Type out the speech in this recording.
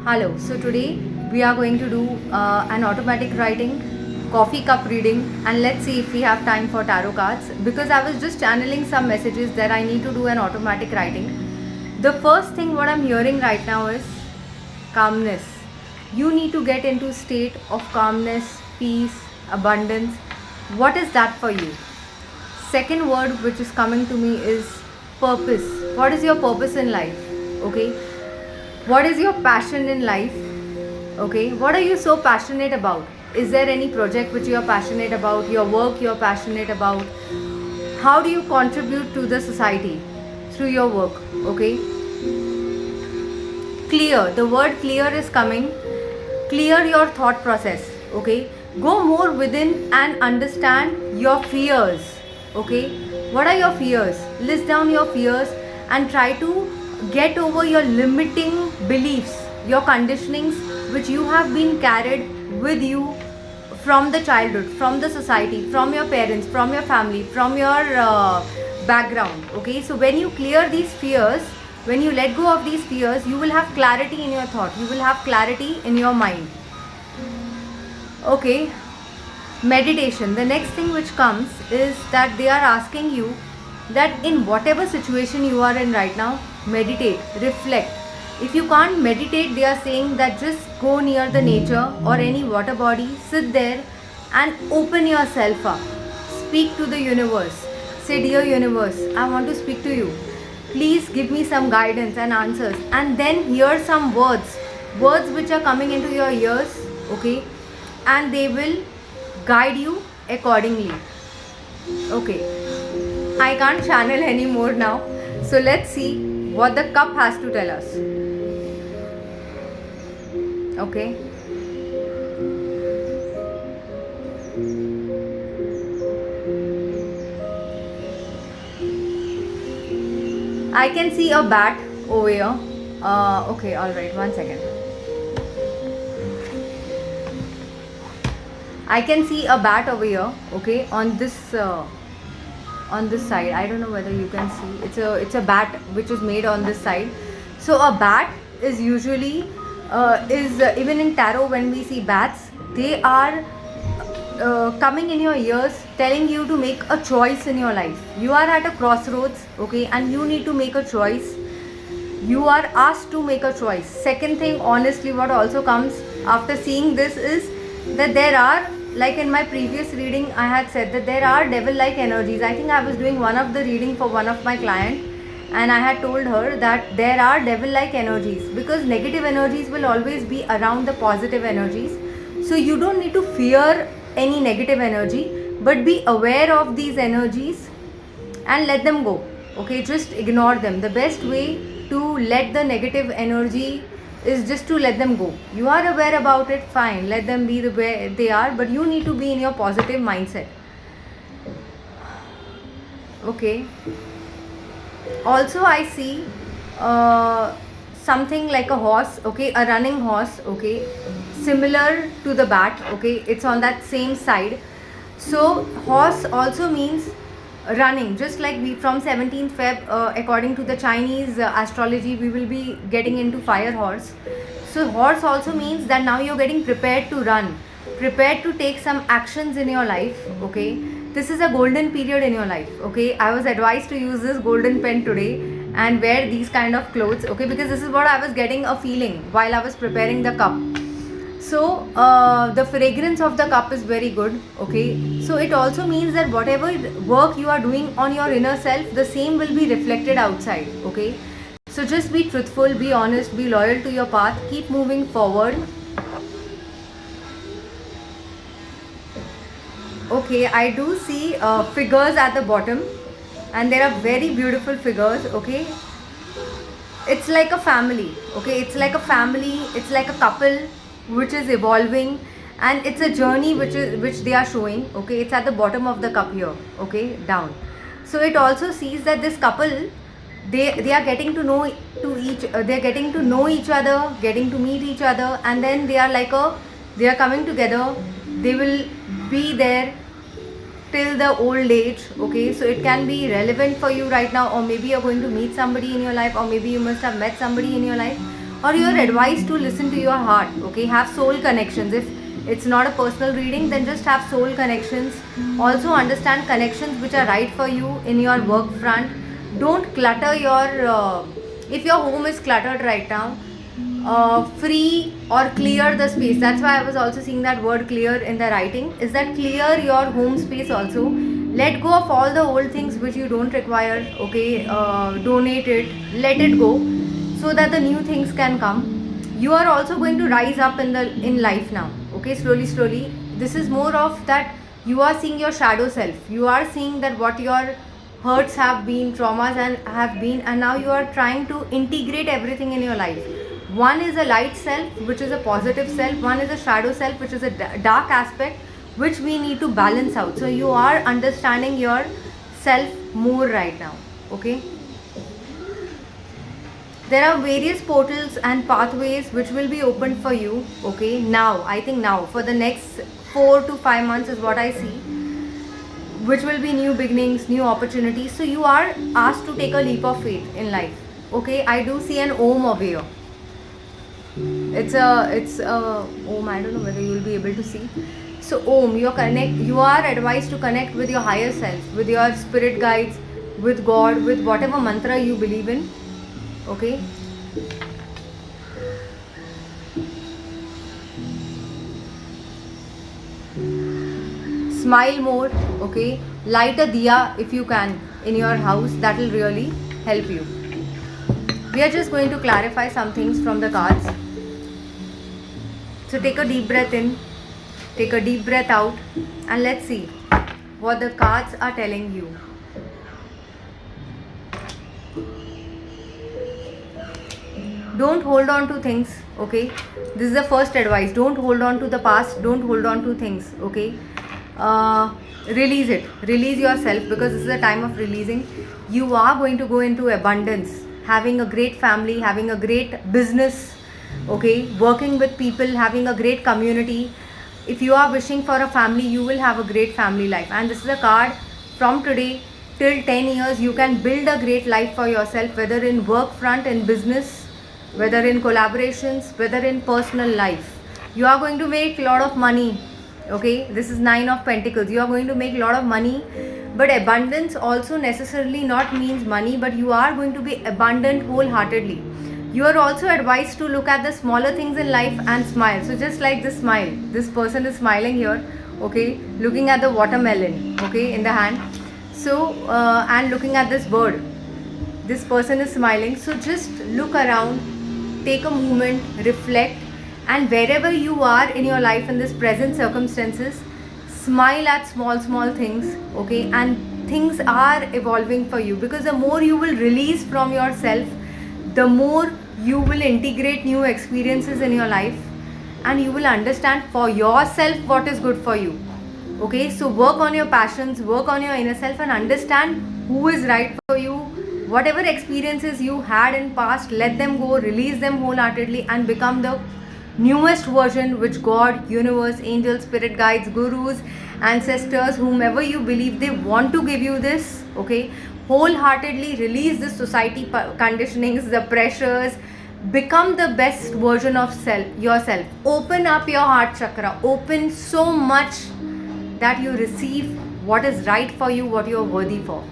Hello, so today we are going to do an automatic writing, coffee cup reading, and let's see if we have time for tarot cards because I was just channeling some messages that I need to do an automatic writing. The first thing what I'm hearing right now is calmness. You need to get into state of calmness, peace, abundance. What is that for you? Second word which is coming to me is purpose. What is your purpose in life? Okay, what is your passion in life? Okay, what are you so passionate about? Is there any project which you are passionate about, your work you are passionate about? How do you contribute to the society through your work? Okay, clear, the word clear is coming. Clear your thought process. Okay, go more within and understand your fears. Okay, what are your fears? List down your fears and try to get over your limiting beliefs, your conditionings which you have been carried with you from the childhood, from the society, from your parents, from your family, from your background. Okay, so when you clear these fears, when you let go of these fears, you will have clarity in your thought, you will have clarity in your mind. Okay, meditation. The next thing which comes is that they are asking you that in whatever situation you are in right now, meditate, reflect. If you can't meditate, they are saying that just go near the nature or any water body, sit there and open yourself up. Speak to the universe. Say, dear universe, I want to speak to you. Please give me some guidance and answers. And then hear some words which are coming into your ears, okay, and they will guide you accordingly. Okay, I can't channel anymore now. So let's see what the cup has to tell us. Okay. I can see a bat over here. Okay, alright, 1 second. I can see a bat over here, okay, on this side. I don't know whether you can see. It's a bat which is made on this side. So a bat is usually even in tarot when we see bats, they are coming in your ears telling you to make a choice in your life. You are at a crossroads, okay, and you need to make a choice. You are asked to make a choice. Second thing, honestly, what also comes after seeing this is that there are, like in my previous reading I had said that there are devil like energies. I think I was doing one of the reading for one of my clients and I had told her that there are devil like energies because negative energies will always be around the positive energies. So you don't need to fear any negative energy, but be aware of these energies and let them go. Okay, just ignore them. The best way to let the negative energy is just to let them go. You are aware about it, fine, let them be the way they are, but you need to be in your positive mindset. Okay, also I see something like a horse, okay, a running horse, okay, similar to the bat, okay, it's on that same side. So horse also means running, just like we from 17th Feb according to the Chinese astrology we will be getting into fire horse. So horse also means that now you're getting prepared to run, prepared to take some actions in your life. Okay, this is a golden period in your life. Okay, I was advised to use this golden pen today and wear these kind of clothes, okay, because this is what I was getting a feeling while I was preparing the cup. So the fragrance of the cup is very good. Okay, so it also means that whatever work you are doing on your inner self, the same will be reflected outside. Okay, so just be truthful, be honest, be loyal to your path, keep moving forward. Okay, I do see figures at the bottom and there are very beautiful figures. Okay, it's like a family. Okay, it's like a family, it's like a couple which is evolving and it's a journey which they are showing. Okay, it's at the bottom of the cup here, okay, down. So it also sees that this couple, they are getting to know they're getting to know each other, getting to meet each other, and then they are coming together. They will be there till the old age. Okay, so it can be relevant for you right now, or maybe you're going to meet somebody in your life, or maybe you must have met somebody in your life, or you're advised to listen to your heart. Okay, have soul connections. If it's not a personal reading, then just have soul connections. Also understand connections which are right for you in your work front. Don't clutter your if your home is cluttered right now, free or clear the space. That's why I was also seeing that word clear in the writing. Is that clear your home space also. Let go of all the old things which you don't require. Okay, donate it, let it go, so that the new things can come. You are also going to rise up in life now. Okay, slowly. This is more of that you are seeing your shadow self. You are seeing that what your hurts have been, traumas and have been, and now you are trying to integrate everything in your life. One is a light self, which is a positive self. One is a shadow self, which is a dark aspect, which we need to balance out. So you are understanding your self more right now. Okay, there are various portals and pathways which will be opened for you. Okay, now I think now for the next 4 to 5 months is what I see, which will be new beginnings, new opportunities. So you are asked to take a leap of faith in life. Okay, I do see an Om over here. It's a Om. I don't know whether you will be able to see. So Om, you are advised to connect with your higher self, with your spirit guides, with God, with whatever mantra you believe in. Okay, smile more. Okay, light a diya if you can in your house. That will really help you. We are just going to clarify some things from the cards. So take a deep breath in, take a deep breath out, and let's see what the cards are telling you. Don't hold on to things. Okay, this is the first advice. Don't hold on to the past. Don't hold on to things. Okay, release it. Release yourself, because this is a time of releasing. You are going to go into abundance, having a great family, having a great business. Okay, working with people, having a great community. If you are wishing for a family, you will have a great family life. And this is a card from today till 10 years. You can build a great life for yourself, whether in work front, in business, whether in collaborations, whether in personal life. You are going to make a lot of money. Okay, this is 9 of Pentacles. You are going to make a lot of money, but abundance also necessarily not means money, but you are going to be abundant wholeheartedly. You are also advised to look at the smaller things in life and smile. So just like this smile, this person is smiling here. Okay, looking at the watermelon, okay, in the hand. So and looking at this bird, this person is smiling. So just look around, take a moment, reflect, and wherever you are in your life in this present circumstances, smile at small things. Okay, and things are evolving for you, because the more you will release from yourself, the more you will integrate new experiences in your life, and you will understand for yourself what is good for you. Okay, so work on your passions, work on your inner self, and understand who is right for you. Whatever experiences you had in past, let them go, release them wholeheartedly, and become the newest version which God, universe, angels, spirit guides, gurus, ancestors, whomever you believe, they want to give you this. Okay, wholeheartedly release the society conditionings, the pressures. Become the best version of yourself. Open up your heart chakra. Open so much that you receive what is right for you, what you are worthy for.